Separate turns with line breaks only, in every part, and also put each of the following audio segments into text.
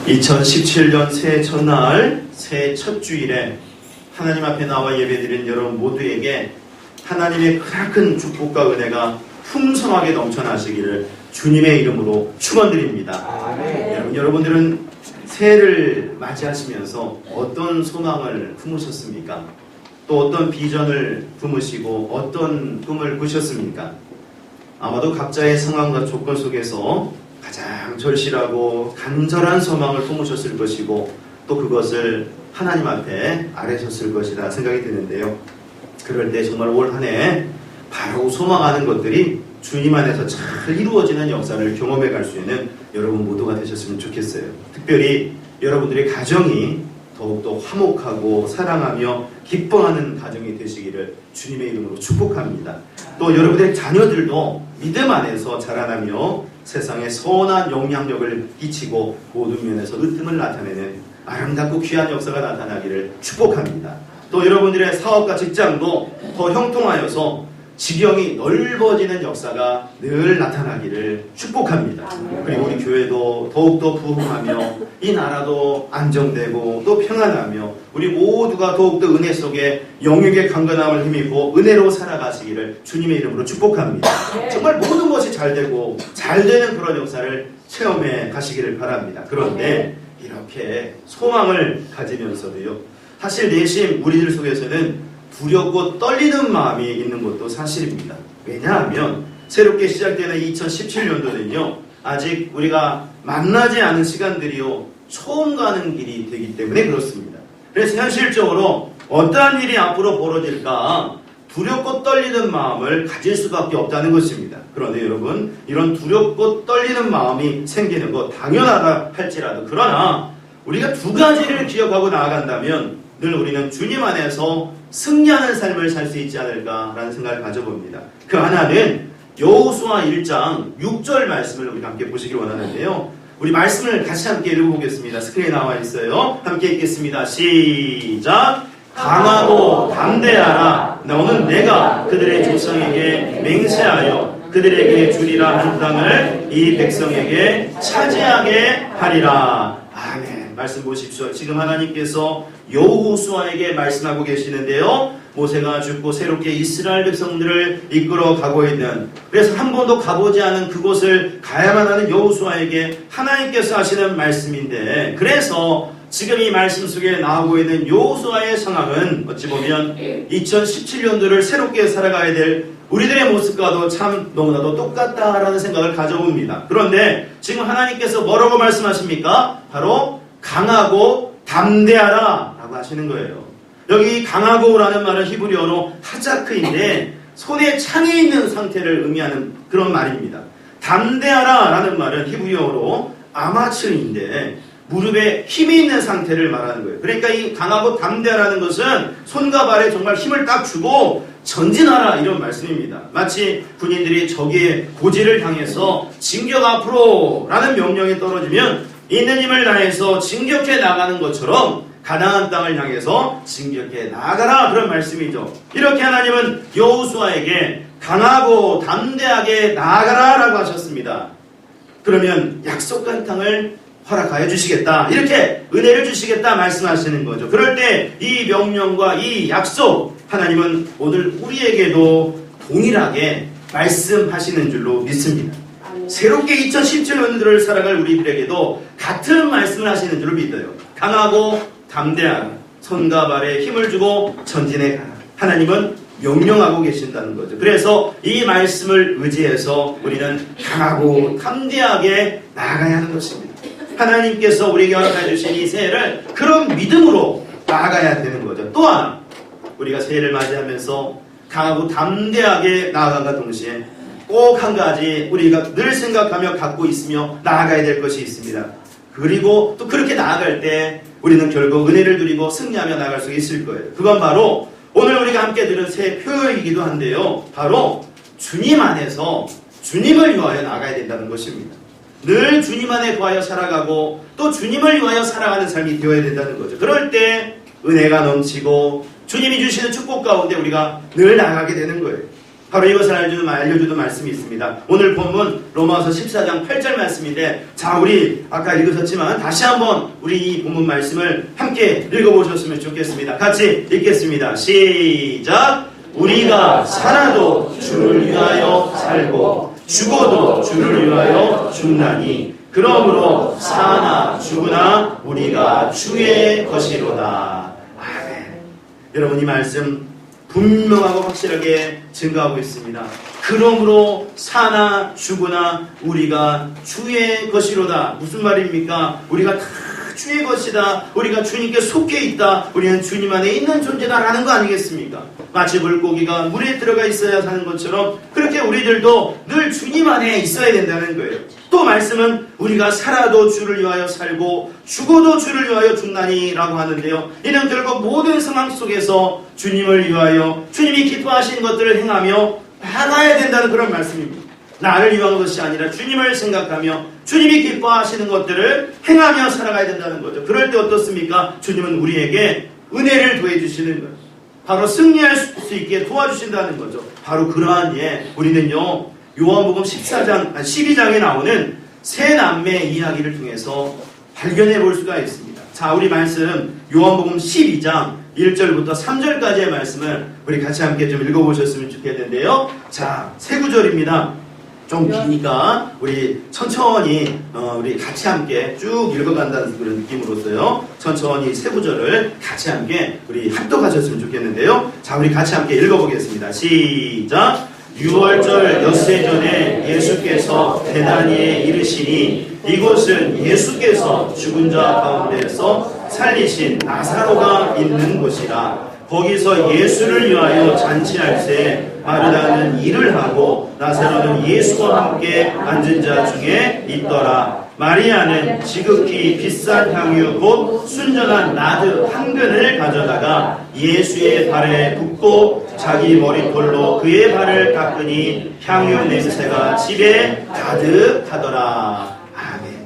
2017년 새해 첫날, 새해 첫 주일에 하나님 앞에 나와 예배드린 여러분 모두에게 하나님의 크나큰 축복과 은혜가 풍성하게 넘쳐나시기를 주님의 이름으로 축원드립니다. 여러분들은 새해를 맞이하시면서 어떤 소망을 품으셨습니까? 또 어떤 비전을 품으시고 어떤 꿈을 꾸셨습니까? 아마도 각자의 상황과 조건 속에서 가장 절실하고 간절한 소망을 품으셨을 것이고 또 그것을 하나님 앞에 아뢰셨을 것이라 생각이 드는데요. 그럴 때 정말 올 한 해 바로 소망하는 것들이 주님 안에서 잘 이루어지는 역사를 경험해 갈 수 있는 여러분 모두가 되셨으면 좋겠어요. 특별히 여러분들의 가정이 더욱더 화목하고 사랑하며 기뻐하는 가정이 되시기를 주님의 이름으로 축복합니다. 또 여러분의 자녀들도 믿음 안에서 자라나며 세상에 선한 영향력을 끼치고 모든 면에서 으뜸을 나타내는 아름답고 귀한 역사가 나타나기를 축복합니다. 또 여러분들의 사업과 직장도 더 형통하여서 지경이 넓어지는 역사가 늘 나타나기를 축복합니다. 그리고 우리 교회도 더욱더 부흥하며 이 나라도 안정되고 또 평안하며 우리 모두가 더욱더 은혜 속에 영육의 강건함을 힘입고 은혜로 살아가시기를 주님의 이름으로 축복합니다. 정말 모든 것이 잘 되고 잘 되는 그런 역사를 체험해 가시기를 바랍니다. 그런데 이렇게 소망을 가지면서도요, 사실 내심 우리들 속에서는 두렵고 떨리는 마음이 있는 것도 사실입니다. 왜냐하면 새롭게 시작되는 2017년도는요 아직 우리가 만나지 않은 시간들이요 처음 가는 길이 되기 때문에 그렇습니다. 그래서 현실적으로 어떠한 일이 앞으로 벌어질까 두렵고 떨리는 마음을 가질 수밖에 없다는 것입니다. 그런데 여러분, 이런 두렵고 떨리는 마음이 생기는 것 당연하다 할지라도 그러나 우리가 두 가지를 기억하고 나아간다면 늘 우리는 주님 안에서 승리하는 삶을 살 수 있지 않을까라는 생각을 가져봅니다. 그 하나는 여호수아 1장 6절 말씀을 우리가 함께 보시길 원하는데요. 우리 말씀을 같이 함께 읽어보겠습니다. 스크린에 나와 있어요. 함께 읽겠습니다. 시작! 강하고 담대하라. 너는 내가 그들의 조상에게 맹세하여 그들에게 주리라 한 땅을 이 백성에게 차지하게 하리라. 아멘. 말씀 보십시오. 지금 하나님께서 여호수아에게 말씀하고 계시는데요. 모세가 죽고 새롭게 이스라엘 백성들을 이끌어 가고 있는, 그래서 한 번도 가보지 않은 그곳을 가야만 하는 여호수아에게 하나님께서 하시는 말씀인데, 그래서 지금 이 말씀 속에 나오고 있는 여호수아의 상황은 어찌 보면 2017년도를 새롭게 살아가야 될 우리들의 모습과도 참 너무나도 똑같다라는 생각을 가져봅니다. 그런데 지금 하나님께서 뭐라고 말씀하십니까? 바로 강하고 담대하라 라고 하시는 거예요. 여기 강하고라는 말은 히브리어로 하자크인데 손에 창이 있는 상태를 의미하는 그런 말입니다. 담대하라 라는 말은 히브리어로 아마츠인데 무릎에 힘이 있는 상태를 말하는 거예요. 그러니까 이 강하고 담대하라는 것은 손과 발에 정말 힘을 딱 주고 전진하라 이런 말씀입니다. 마치 군인들이 적의 고지를 향해서 진격 앞으로 라는 명령이 떨어지면 있는 힘을 다해서 진격해 나가는 것처럼 가나안 땅을 향해서 진격해 나가라 그런 말씀이죠. 이렇게 하나님은 여호수아에게 강하고 담대하게 나아가라 라고 하셨습니다. 그러면 약속한 땅을 허락하여 주시겠다, 이렇게 은혜를 주시겠다 말씀하시는 거죠. 그럴 때 이 명령과 이 약속 하나님은 오늘 우리에게도 동일하게 말씀하시는 줄로 믿습니다. 새롭게 2017년도를 살아갈 우리들에게도 같은 말씀을 하시는 줄로 믿어요. 강하고 담대하라, 손과 발에 힘을 주고 전진해 가라. 하나님은 명령하고 계신다는 거죠. 그래서 이 말씀을 의지해서 우리는 강하고 담대하게 나아가야 하는 것입니다. 하나님께서 우리에게 허락해 주신 이 새해를 그런 믿음으로 나아가야 되는 거죠. 또한 우리가 새해를 맞이하면서 강하고 담대하게 나아간과 동시에 꼭 한 가지 우리가 늘 생각하며 갖고 있으며 나아가야 될 것이 있습니다. 그리고 또 그렇게 나아갈 때 우리는 결국 은혜를 누리고 승리하며 나아갈 수 있을 거예요. 그건 바로 오늘 우리가 함께 들은 새해 표어이기도 한데요. 바로 주님 안에서 주님을 위하여 나아가야 된다는 것입니다. 늘 주님 안에 거하여 살아가고 또 주님을 위하여 살아가는 삶이 되어야 된다는 거죠. 그럴 때 은혜가 넘치고 주님이 주시는 축복 가운데 우리가 늘 나아가게 되는 거예요. 바로 이것을 알려주는 말씀이 있습니다. 오늘 본문 로마서 14장 8절 말씀인데, 자, 우리 아까 읽으셨지만 다시 한번 우리 이 본문 말씀을 함께 읽어보셨으면 좋겠습니다. 같이 읽겠습니다. 시작! 우리가 살아도 주를 위하여 살고 죽어도 주를 위하여 죽나니 그러므로 사나 죽으나 우리가 주의 것이로다. 아멘. 여러분, 이 말씀 분명하고 확실하게 증거하고 있습니다. 그러므로 사나 죽으나 우리가 주의 것이로다. 무슨 말입니까? 우리가 다 주의 것이다. 우리가 주님께 속해 있다. 우리는 주님 안에 있는 존재다라는 거 아니겠습니까? 마치 물고기가 물에 들어가 있어야 사는 것처럼 그렇게 우리들도 늘 주님 안에 있어야 된다는 거예요. 또 말씀은 우리가 살아도 주를 위하여 살고 죽어도 주를 위하여 죽나니 라고 하는데요. 이는 결국 모든 상황 속에서 주님을 위하여 주님이 기뻐하시는 것들을 행하며 나가야 된다는 그런 말씀입니다. 나를 위한 것이 아니라 주님을 생각하며 주님이 기뻐하시는 것들을 행하며 살아가야 된다는 거죠. 그럴 때 어떻습니까? 주님은 우리에게 은혜를 더해 주시는 거예요. 바로 승리할 수 있게 도와주신다는 거죠. 바로 그러한 예, 우리는요, 요한복음 12장에 나오는 세 남매의 이야기를 통해서 발견해 볼 수가 있습니다. 자, 우리 말씀 요한복음 12장 1절부터 3절까지의 말씀을 우리 같이 함께 좀 읽어보셨으면 좋겠는데요. 자, 세 구절입니다. 좀 기니까 우리 천천히 우리 같이 함께 쭉 읽어간다는 그런 느낌으로서요. 천천히 세 구절을 같이 함께 우리 합독하셨으면 좋겠는데요. 자, 우리 같이 함께 읽어보겠습니다. 시작! 6월절 엿새 전에 예수께서 베다니에 이르시니 이곳은 예수께서 죽은 자 가운데서 살리신 나사로가 있는 곳이라. 거기서 예수를 위하여 잔치할 때 마르다는 일을 하고 나사로는 예수와 함께 앉은 자 중에 있더라. 마리아는 지극히 비싼 향유 곧 순전한 나드 한 근을 가져다가 예수의 발에 붓고 자기 머리털로 그의 발을 닦으니 향유 냄새가 집에 가득하더라. 아멘.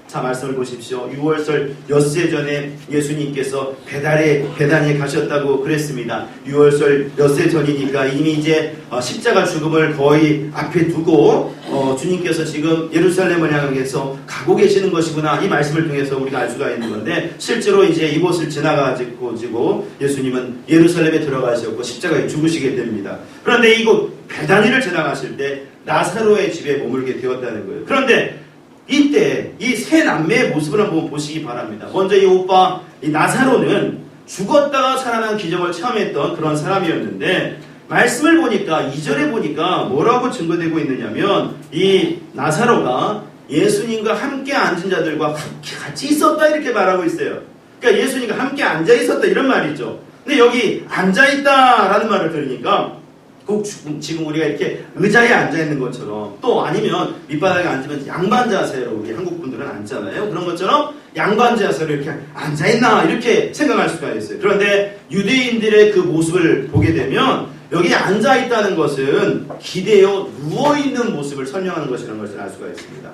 자, 말씀을 보십시오. 6월절 엿새 전에 예수님께서 베다니에 가셨다고 그랬습니다. 6월절 엿새 전이니까 이미 이제 십자가 죽음을 거의 앞에 두고 주님께서 지금 예루살렘을 향해서 가고 계시는 것이구나, 이 말씀을 통해서 우리가 알 수가 있는 건데, 실제로 이제 이곳을 지나가지고 예수님은 예루살렘에 들어가셨고 십자가에 죽으시게 됩니다. 그런데 이곳 베다니를 지나가실 때 나사로의 집에 머물게 되었다는 거예요. 그런데 이때 이 세 남매의 모습을 한번 보시기 바랍니다. 먼저 이 나사로는 죽었다가 살아난 기적을 체험했던 그런 사람이었는데, 말씀을 보니까 2절에 보니까 뭐라고 증거되고 있느냐면 이 나사로가 예수님과 함께 앉은 자들과 같이 있었다 이렇게 말하고 있어요. 그러니까 예수님과 함께 앉아 있었다 이런 말이죠. 근데 여기 앉아 있다라는 말을 들으니까 꼭 지금 우리가 이렇게 의자에 앉아있는 것처럼, 또 아니면 밑바닥에 앉으면 양반 자세로 우리 한국 분들은 앉잖아요. 그런 것처럼 양반 자세로 이렇게 앉아있나 이렇게 생각할 수가 있어요. 그런데 유대인들의 그 모습을 보게 되면 여기 앉아있다는 것은 기대어 누워있는 모습을 설명하는 것이라는 것을 알 수가 있습니다.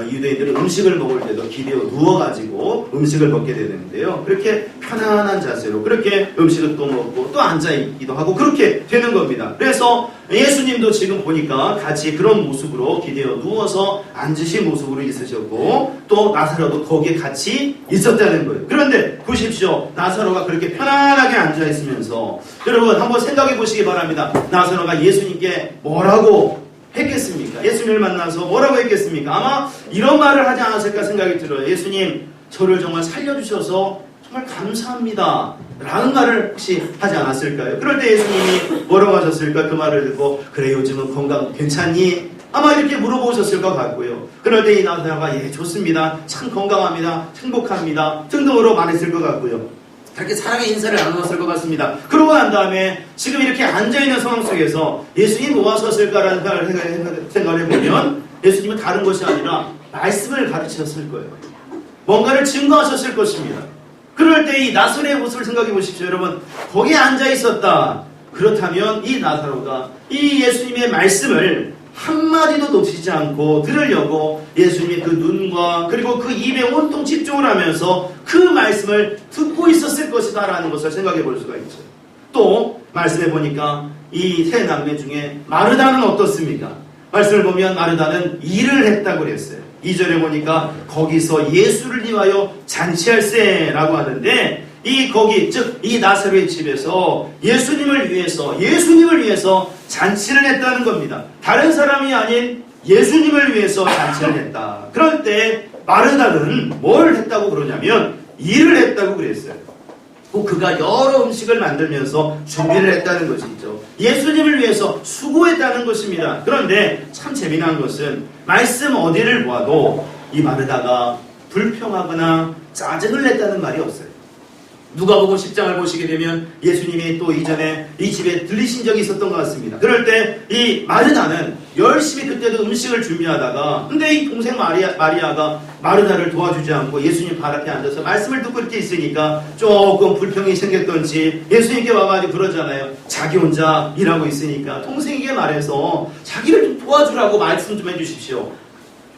유대인들은 음식을 먹을 때도 기대어 누워가지고 음식을 먹게 되는데요. 그렇게 편안한 자세로 그렇게 음식을 또 먹고 또 앉아있기도 하고 그렇게 되는 겁니다. 그래서 예수님도 지금 보니까 같이 그런 모습으로 기대어 누워서 앉으신 모습으로 있으셨고, 또 나사로도 거기에 같이 있었다는 거예요. 그런데 보십시오. 나사로가 그렇게 편안하게 앉아있으면서, 여러분 한번 생각해 보시기 바랍니다. 나사로가 예수님께 뭐라고 했겠습니까? 예수님을 만나서 뭐라고 했겠습니까? 아마 이런 말을 하지 않았을까 생각이 들어요. 예수님, 저를 정말 살려주셔서 정말 감사합니다 라는 말을 혹시 하지 않았을까요? 그럴 때 예수님이 뭐라고 하셨을까? 그 말을 듣고, 그래 요즘은 건강 괜찮니? 아마 이렇게 물어보셨을 것 같고요. 그럴 때 이 나사로가 예 좋습니다, 참 건강합니다, 행복합니다 등등으로 말했을 것 같고요. 그렇게 사랑의 인사를 나누었을 것 같습니다. 그러고 난 다음에 지금 이렇게 앉아있는 상황 속에서 예수님 뭐 하셨을까라는 생각을 해보면, 예수님은 다른 것이 아니라 말씀을 가르치셨을 거예요. 뭔가를 증거하셨을 것입니다. 그럴 때 이 나사로의 모습을 생각해 보십시오. 여러분, 거기에 앉아있었다. 그렇다면 이 나사로가 이 예수님의 말씀을 한마디도 놓치지 않고 들으려고 예수님의 그 눈과 그리고 그 입에 온통 집중을 하면서 그 말씀을 듣고 있었을 것이다 라는 것을 생각해 볼 수가 있죠. 또 말씀해 보니까 이 세 남매 중에 마르다는 어떻습니까? 말씀을 보면 마르다는 일을 했다고 그랬어요. 2절에 보니까 거기서 예수를 위하여 잔치할세라고 하는데 거기 즉 이 나사로의 집에서 예수님을 위해서 잔치를 했다는 겁니다. 다른 사람이 아닌 예수님을 위해서 잔치를 했다. 그럴 때 마르다는 뭘 했다고 그러냐면 일을 했다고 그랬어요. 그가 여러 음식을 만들면서 준비를 했다는 것이죠. 예수님을 위해서 수고했다는 것입니다. 그런데 참 재미난 것은 말씀 어디를 보아도 이 마르다가 불평하거나 짜증을 냈다는 말이 없어요. 누가복음 10장을 보시게 되면 예수님이 또 이전에 이 집에 들리신 적이 있었던 것 같습니다. 그럴 때 이 마르다는 열심히 그때도 음식을 준비하다가 근데 이 동생 마리아가 마르다를 도와주지 않고 예수님 발 앞에 앉아서 말씀을 듣고 이렇게 있으니까 조금 불평이 생겼던지 예수님께 와가지고 그러잖아요. 자기 혼자 일하고 있으니까 동생에게 말해서 자기를 좀 도와주라고 말씀 좀 해주십시오.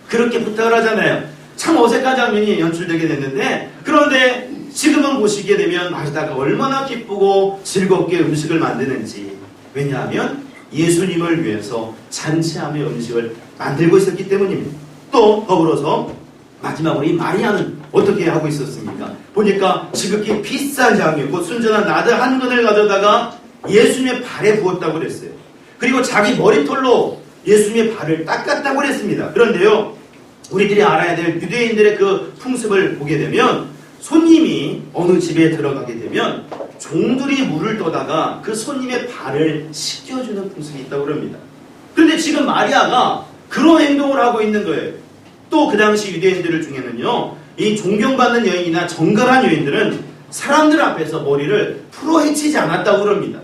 그렇게 부탁을 하잖아요. 참 어색한 장면이 연출되게 됐는데 그런데 지금은 보시게 되면 마르다가 얼마나 기쁘고 즐겁게 음식을 만드는지 왜냐하면 예수님을 위해서 잔치하며 음식을 만들고 있었기 때문입니다. 또 더불어서 마지막으로 이 마리아는 어떻게 하고 있었습니까? 보니까 지극히 비싼 향유 곧 순전한 나드 한 근을 가져다가 예수님의 발에 부었다고 그랬어요. 그리고 자기 머리털로 예수님의 발을 닦았다고 그랬습니다. 그런데요 우리들이 알아야 될 유대인들의 그 풍습을 보게 되면 손님이 어느 집에 들어가게 되면 종들이 물을 떠다가 그 손님의 발을 씻겨주는 풍습이 있다고 합니다. 그런데 지금 마리아가 그런 행동을 하고 있는 거예요. 또 그 당시 유대인들 중에는요 이 존경받는 여인이나 정갈한 여인들은 사람들 앞에서 머리를 풀어 헤치지 않았다고 합니다.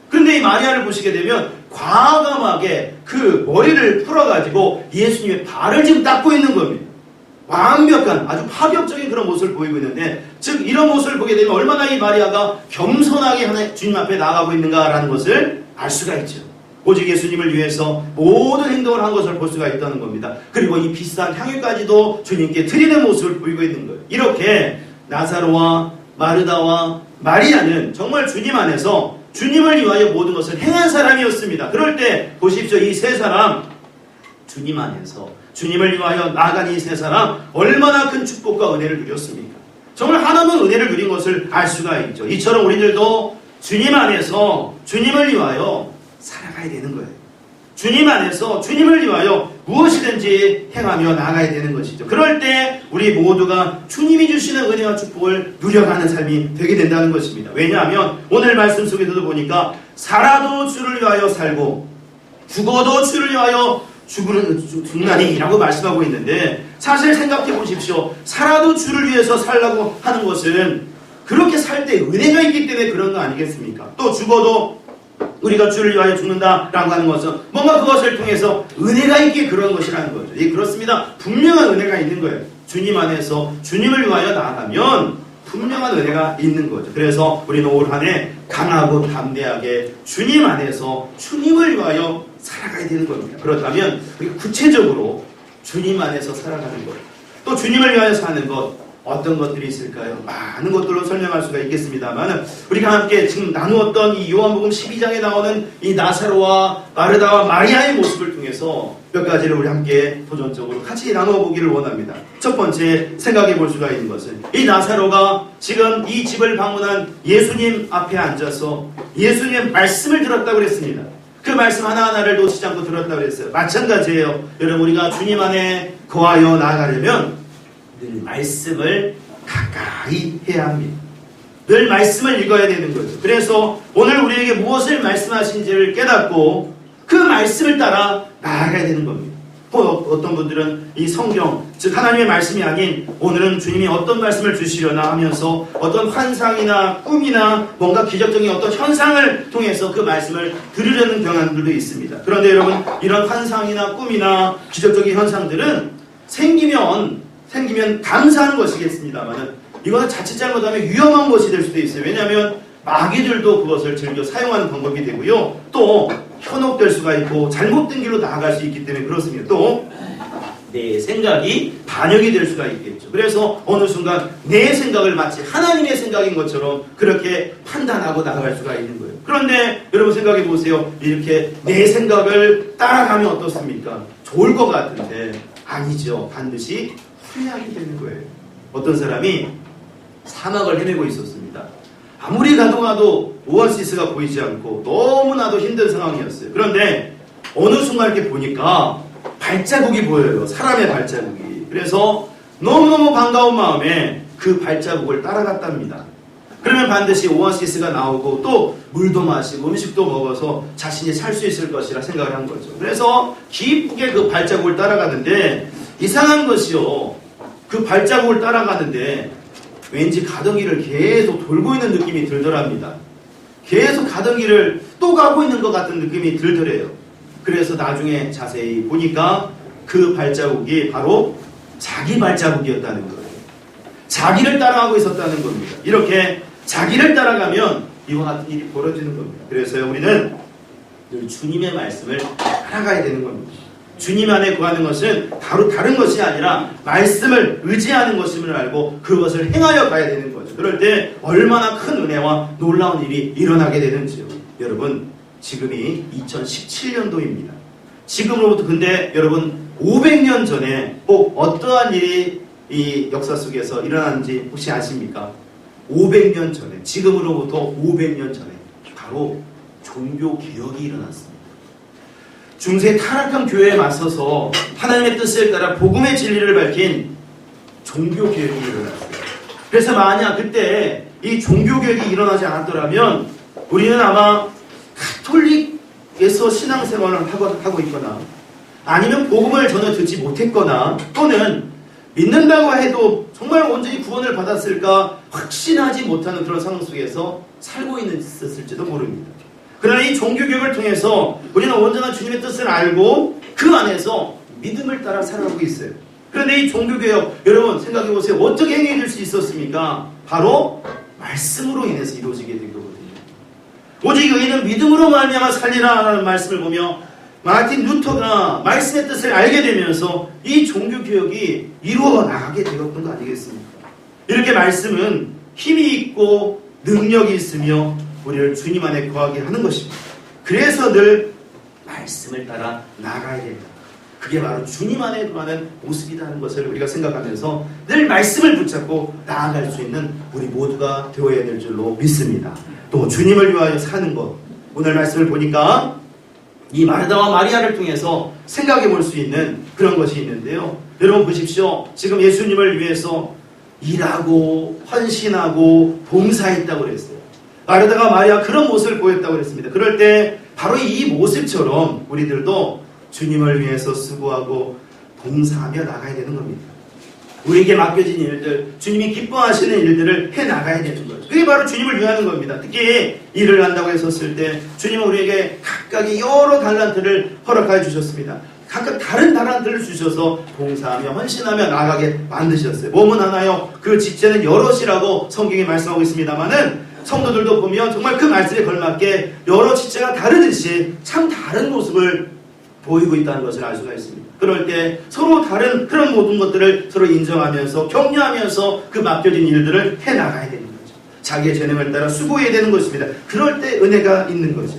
그런데 이 마리아를 보시게 되면 과감하게 그 머리를 풀어가지고 예수님의 발을 지금 닦고 있는 겁니다. 완벽한 아주 파격적인 그런 모습을 보이고 있는데 즉 이런 모습을 보게 되면 얼마나 이 마리아가 겸손하게 주님 앞에 나아가고 있는가라는 것을 알 수가 있죠. 오직 예수님을 위해서 모든 행동을 한 것을 볼 수가 있다는 겁니다. 그리고 이 비싼 향유까지도 주님께 드리는 모습을 보이고 있는 거예요. 이렇게 나사로와 마르다와 마리아는 정말 주님 안에서 주님을 위하여 모든 것을 행한 사람이었습니다. 그럴 때 보십시오. 이 세 사람 주님 안에서 주님을 위하여 나아간 이 세 사람 얼마나 큰 축복과 은혜를 누렸습니까? 정말 하나만 은혜를 누린 것을 알 수가 있죠. 이처럼 우리들도 주님 안에서 주님을 위하여 살아가야 되는 거예요. 주님 안에서 주님을 위하여 무엇이든지 행하며 나아가야 되는 것이죠. 그럴 때 우리 모두가 주님이 주시는 은혜와 축복을 누려가는 삶이 되게 된다는 것입니다. 왜냐하면 오늘 말씀 속에서도 보니까 살아도 주를 위하여 살고 죽어도 주를 위하여 죽나니라고 말씀하고 있는데 사실 생각해 보십시오. 살아도 주를 위해서 살라고 하는 것은 그렇게 살 때 은혜가 있기 때문에 그런 거 아니겠습니까? 또 죽어도 우리가 주를 위하여 죽는다라고 하는 것은 뭔가 그것을 통해서 은혜가 있기에 그런 것이라는 거죠. 예, 그렇습니다. 분명한 은혜가 있는 거예요. 주님 안에서 주님을 위하여 나아가면 분명한 은혜가 있는 거죠. 그래서 우리는 올 한 해 강하고 담대하게 주님 안에서 주님을 위하여 살아가야 되는 겁니다. 그렇다면 구체적으로 주님 안에서 살아가는 것, 또 주님을 위하여 사는 것, 어떤 것들이 있을까요? 많은 것들로 설명할 수가 있겠습니다만 우리가 함께 지금 나누었던 이 요한복음 12장에 나오는 이 나사로와 마르다와 마리아의 모습을 통해서 몇 가지를 우리 함께 도전적으로 같이 나눠보기를 원합니다. 첫 번째 생각해 볼 수가 있는 것은 이 나사로가 지금 이 집을 방문한 예수님 앞에 앉아서 예수님의 말씀을 들었다고 그랬습니다. 그 말씀 하나하나를 놓치지 않고 들었다고 그랬어요. 마찬가지예요. 여러분 우리가 주님 안에 거하여 나아가려면 늘 말씀을 가까이 해야 합니다. 늘 말씀을 읽어야 되는 거죠. 그래서 오늘 우리에게 무엇을 말씀하신지를 깨닫고 그 말씀을 따라 나아가야 되는 겁니다. 어떤 분들은 이 성경, 즉 하나님의 말씀이 아닌 오늘은 주님이 어떤 말씀을 주시려나 하면서 어떤 환상이나 꿈이나 뭔가 기적적인 어떤 현상을 통해서 그 말씀을 들으려는 경향들도 있습니다. 그런데 여러분 이런 환상이나 꿈이나 기적적인 현상들은 생기면 감사하는 것이겠습니다만 이거는 자칫 잘못하면 위험한 것이 될 수도 있어요. 왜냐하면 마귀들도 그것을 즐겨 사용하는 방법이 되고요. 또 현혹될 수가 있고 잘못된 길로 나아갈 수 있기 때문에 그렇습니다. 또 내 생각이 반영이 될 수가 있겠죠. 그래서 어느 순간 내 생각을 마치 하나님의 생각인 것처럼 그렇게 판단하고 나아갈 수가 있는 거예요. 그런데 여러분 생각해 보세요. 이렇게 내 생각을 따라가면 어떻습니까? 좋을 것 같은데 아니죠. 반드시 후회하게 되는 거예요. 어떤 사람이 사막을 헤매고 있었습니다. 아무리 가도 오아시스가 보이지 않고 너무나도 힘든 상황이었어요. 그런데 어느 순간 이렇게 보니까 발자국이 보여요. 사람의 발자국이. 그래서 너무너무 반가운 마음에 그 발자국을 따라갔답니다. 그러면 반드시 오아시스가 나오고 또 물도 마시고 음식도 먹어서 자신이 살 수 있을 것이라 생각을 한 거죠. 그래서 기쁘게 그 발자국을 따라가는데 이상한 것이요. 그 발자국을 따라가는데 왠지 가던 길을 계속 돌고 있는 느낌이 들더랍니다. 계속 가던 길을 또 가고 있는 것 같은 느낌이 들더래요. 그래서 나중에 자세히 보니까 그 발자국이 바로 자기 발자국이었다는 거예요. 자기를 따라가고 있었다는 겁니다. 이렇게 자기를 따라가면 이와 같은 일이 벌어지는 겁니다. 그래서 우리는 늘 주님의 말씀을 따라가야 되는 겁니다. 주님 안에 구하는 것은 다른 것이 아니라 말씀을 의지하는 것임을 알고 그것을 행하여 가야 되는 거죠. 그럴 때 얼마나 큰 은혜와 놀라운 일이 일어나게 되는지요. 여러분, 지금이 2017년도입니다. 지금으로부터 근데 여러분 500년 전에 꼭 어떠한 일이 이 역사 속에서 일어났는지 혹시 아십니까? 500년 전에, 지금으로부터 500년 전에 바로 종교개혁이 일어났습니다. 중세 타락한 교회에 맞서서 하나님의 뜻을 따라 복음의 진리를 밝힌 종교개혁이 일어났어요. 그래서 만약 그때 이 종교개혁이 일어나지 않았더라면 우리는 아마 가톨릭에서 신앙생활을 하고 있거나 아니면 복음을 전혀 듣지 못했거나 또는 믿는다고 해도 정말 온전히 구원을 받았을까 확신하지 못하는 그런 상황 속에서 살고 있었을지도 모릅니다. 그러나 이 종교개혁을 통해서 우리는 온전한 주님의 뜻을 알고 그 안에서 믿음을 따라 살아가고 있어요. 그런데 이 종교개혁 여러분 생각해보세요. 어떻게 행해질 수 있었습니까? 바로 말씀으로 인해서 이루어지게 된 거거든요. 오직 의인은 믿음으로 말미암아 살리라라는 말씀을 보며 마틴 루터가 말씀의 뜻을 알게 되면서 이 종교개혁이 이루어 나가게 되었던 거 아니겠습니까? 이렇게 말씀은 힘이 있고 능력이 있으며 우리를 주님 안에 거하게 하는 것입니다. 그래서 늘 말씀을 따라 나가야 됩니다. 그게 바로 주님 안에 거하는 모습이라는 것을 우리가 생각하면서 늘 말씀을 붙잡고 나아갈 수 있는 우리 모두가 되어야 될 줄로 믿습니다. 또 주님을 위하여 사는 것, 오늘 말씀을 보니까 이 마르다와 마리아를 통해서 생각해 볼 수 있는 그런 것이 있는데요. 여러분 보십시오. 지금 예수님을 위해서 일하고 헌신하고 봉사했다고 그랬어요. 마르다가 마리아 그런 모습을 보였다고 그랬습니다. 그럴 때 바로 이 모습처럼 우리들도 주님을 위해서 수고하고 봉사하며 나가야 되는 겁니다. 우리에게 맡겨진 일들, 주님이 기뻐하시는 일들을 해나가야 되는 거죠. 그게 바로 주님을 위하는 겁니다. 특히 일을 한다고 했었을 때 주님은 우리에게 각각의 여러 달란트를 허락하여 주셨습니다. 각각 다른 달란트를 주셔서 봉사하며 헌신하며 나가게 만드셨어요. 몸은 하나요. 그 직제는 여럿이라고 성경에 말씀하고 있습니다만은 성도들도 보면 정말 그 말씀에 걸맞게 여러 직제가 다르듯이 참 다른 모습을 보이고 있다는 것을 알 수가 있습니다. 그럴 때 서로 다른 그런 모든 것들을 서로 인정하면서 격려하면서 그 맡겨진 일들을 해나가야 되는 거죠. 자기의 재능을 따라 수고해야 되는 것입니다. 그럴 때 은혜가 있는 거죠.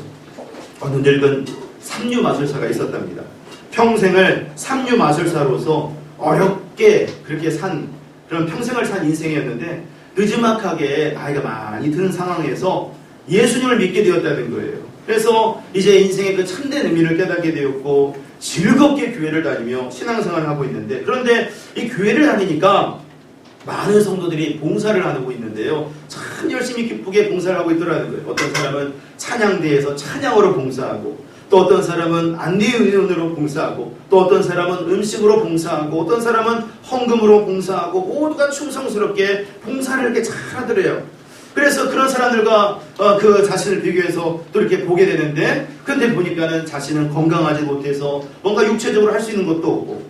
어느 늙은 삼류 마술사가 있었답니다. 평생을 삼류 마술사로서 어렵게 그렇게 산 그런 평생을 산 인생이었는데 늦지막하게 나이가 많이 든 상황에서 예수님을 믿게 되었다는 거예요. 그래서 이제 인생의 그 참된 의미를 깨닫게 되었고 즐겁게 교회를 다니며 신앙생활을 하고 있는데 그런데 이 교회를 다니니까 많은 성도들이 봉사를 하고 있는데요. 참 열심히 기쁘게 봉사를 하고 있더라는 거예요. 어떤 사람은 찬양대에서 찬양으로 봉사하고 또 어떤 사람은 안내위원으로 봉사하고 또 어떤 사람은 음식으로 봉사하고 어떤 사람은 헌금으로 봉사하고 모두가 충성스럽게 봉사를 이렇게 잘 하더래요. 그래서 그런 사람들과 그 자신을 비교해서 또 이렇게 보게 되는데 근데 보니까는 자신은 건강하지 못해서 뭔가 육체적으로 할 수 있는 것도 없고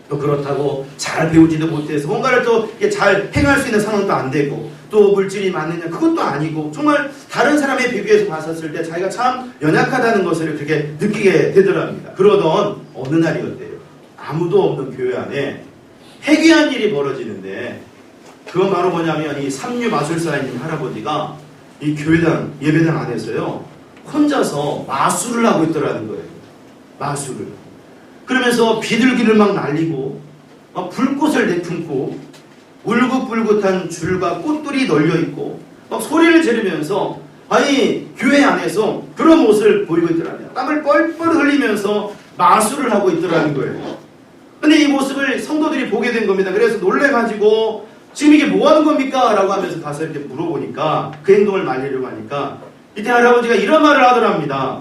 또 그렇다고 잘 배우지도 못해서 뭔가를 또 이렇게 잘 행할 수 있는 상황도 안 되고 또 물질이 많느냐 그것도 아니고 정말 다른 사람에 비교해서 봤었을 때 자기가 참 연약하다는 것을 그렇게 느끼게 되더랍니다. 그러던 어느 날이었대요. 아무도 없는 교회 안에 해괴한 일이 벌어지는데, 그건 바로 뭐냐면 이 삼류마술사님 할아버지가 이 교회당 예배당 안에서요 혼자서 마술을 하고 있더라는 거예요. 마술을. 그러면서 비둘기를 막 날리고 막 불꽃을 내뿜고 울긋불긋한 줄과 꽃들이 널려 있고 막 소리를 지르면서, 아니 교회 안에서 그런 모습을 보이고 있더라고요. 땀을 뻘뻘 흘리면서 마술을 하고 있더라는 거예요. 근데 이 모습을 성도들이 보게 된 겁니다. 그래서 놀래가지고 지금 이게 뭐 하는 겁니까? 라고 하면서 가서 이렇게 물어보니까, 그 행동을 말리려고 하니까 이때 할아버지가 이런 말을 하더랍니다.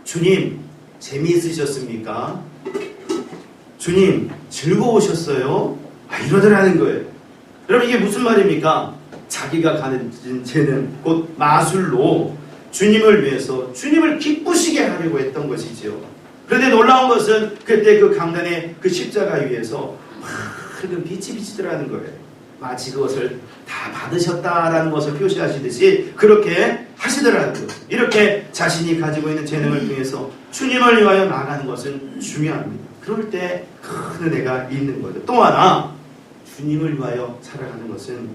주님, 재미있으셨습니까? 주님, 즐거우셨어요? 이러더라는 거예요. 여러분, 이게 무슨 말입니까? 자기가 가는 재능, 곧 마술로 주님을 위해서 주님을 기쁘시게 하려고 했던 것이지요. 그런데 놀라운 것은 그때 그 강단의 그 십자가 위에서 맑은 빛이 비치더라는 거예요. 마치 그것을 다 받으셨다라는 것을 표시하시듯이 그렇게 하시더라는 거예요. 이렇게 자신이 가지고 있는 재능을 통해서 주님을 위하여 나가는 것은 중요합니다. 그럴 때 큰 은혜가 있는 거죠. 또 하나, 주님을 위하여 살아가는 것은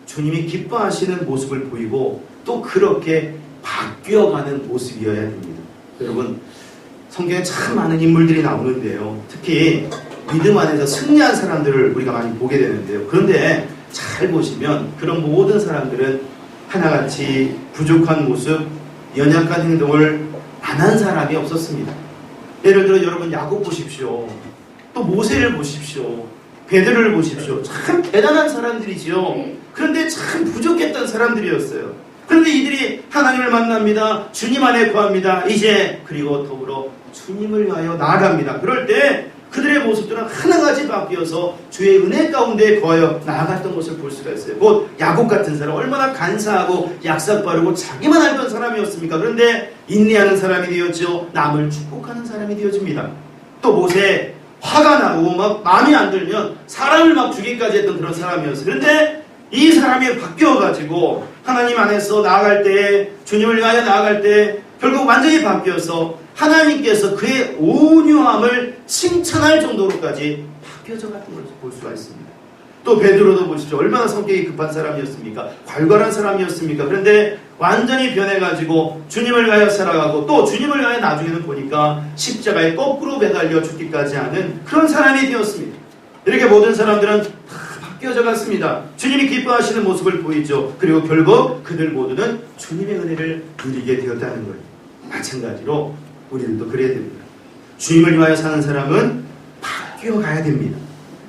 주님이 기뻐하시는 모습을 보이고 또 그렇게 바뀌어가는 모습이어야 됩니다. 여러분, 성경에 참 많은 인물들이 나오는데요. 특히 믿음 안에서 승리한 사람들을 우리가 많이 보게 되는데요. 그런데 잘 보시면 그런 모든 사람들은 하나같이 부족한 모습, 연약한 행동을 안 한 사람이 없었습니다. 예를 들어 여러분 야곱 보십시오. 또 모세를 보십시오. 베드로를 보십시오. 참 대단한 사람들이지요. 그런데 참 부족했던 사람들이었어요. 그런데 이들이 하나님을 만납니다. 주님 안에 거합니다. 이제 그리고 더불어 주님을 위하여 나아갑니다. 그럴 때 그들의 모습들은 하나같이 바뀌어서 주의 은혜 가운데 거하여 나아갔던 것을 볼 수가 있어요. 곧 야곱 같은 사람, 얼마나 간사하고 약삭 빠르고 자기만 알던 사람이었습니까? 그런데 인내하는 사람이 되었죠. 남을 축복하는 사람이 되어집니다. 또 모세, 화가 나고 막 마음이 안 들면 사람을 막 죽이기까지 했던 그런 사람이었어요. 그런데 이 사람이 바뀌어가지고 하나님 안에서 나아갈 때, 주님을 위하여 나아갈 때 결국 완전히 바뀌어서 하나님께서 그의 온유함을 칭찬할 정도로까지 바뀌어져 갔던 것을 볼 수가 있습니다. 또 베드로도 보십시오. 얼마나 성격이 급한 사람이었습니까? 괄괄한 사람이었습니까? 그런데 완전히 변해가지고 주님을 위하여 살아가고 또 주님을 위하여 나중에는 보니까 십자가에 거꾸로 매달려 죽기까지 하는 그런 사람이 되었습니다. 이렇게 모든 사람들은 다 바뀌어져 갔습니다. 주님이 기뻐하시는 모습을 보이죠. 그리고 결국 그들 모두는 주님의 은혜를 누리게 되었다는 거예요. 마찬가지로 우리들도 그래야 됩니다. 주님을 위하여 사는 사람은 바뀌어 가야 됩니다.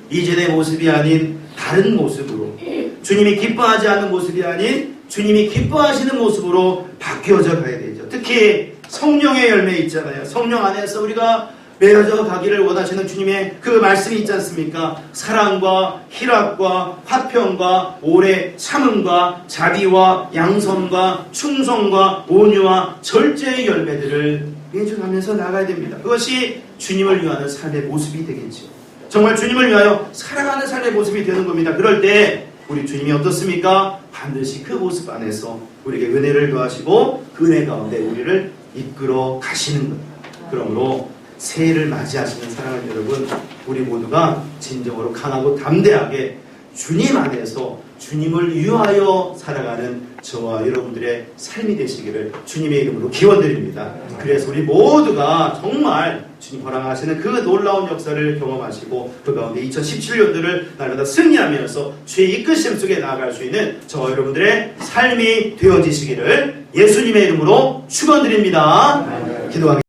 이전의 모습이 아닌 다른 모습으로, 주님이 기뻐하지 않는 모습이 아닌 주님이 기뻐하시는 모습으로 바뀌어져 가야 되죠. 특히 성령의 열매 있잖아요. 성령 안에서 우리가 맺어져 가기를 원하시는 주님의 그 말씀이 있지 않습니까? 사랑과 희락과 화평과 오래 참음과 자비와 양선과 충성과 온유와 절제의 열매들을 맺어가면서 나가야 됩니다. 그것이 주님을 위하는 삶의 모습이 되겠죠. 정말 주님을 위하여 살아가는 삶의 모습이 되는 겁니다. 그럴 때 우리 주님이 어떻습니까? 반드시 그 모습 안에서 우리에게 은혜를 더하시고 그 은혜 가운데 우리를 이끌어 가시는 겁니다. 그러므로 새해를 맞이하시는 사랑하는 여러분, 우리 모두가 진정으로 강하고 담대하게 주님 안에서 주님을 위하여 살아가는 저와 여러분들의 삶이 되시기를 주님의 이름으로 기원드립니다. 그래서 우리 모두가 정말 주님 허락하시는 그 놀라운 역사를 경험하시고 그 가운데 2017년도를 날마다 승리하면서 주의 이끄심 속에 나아갈 수 있는 저와 여러분들의 삶이 되어지시기를 예수님의 이름으로 축원드립니다. 기도하겠습니다.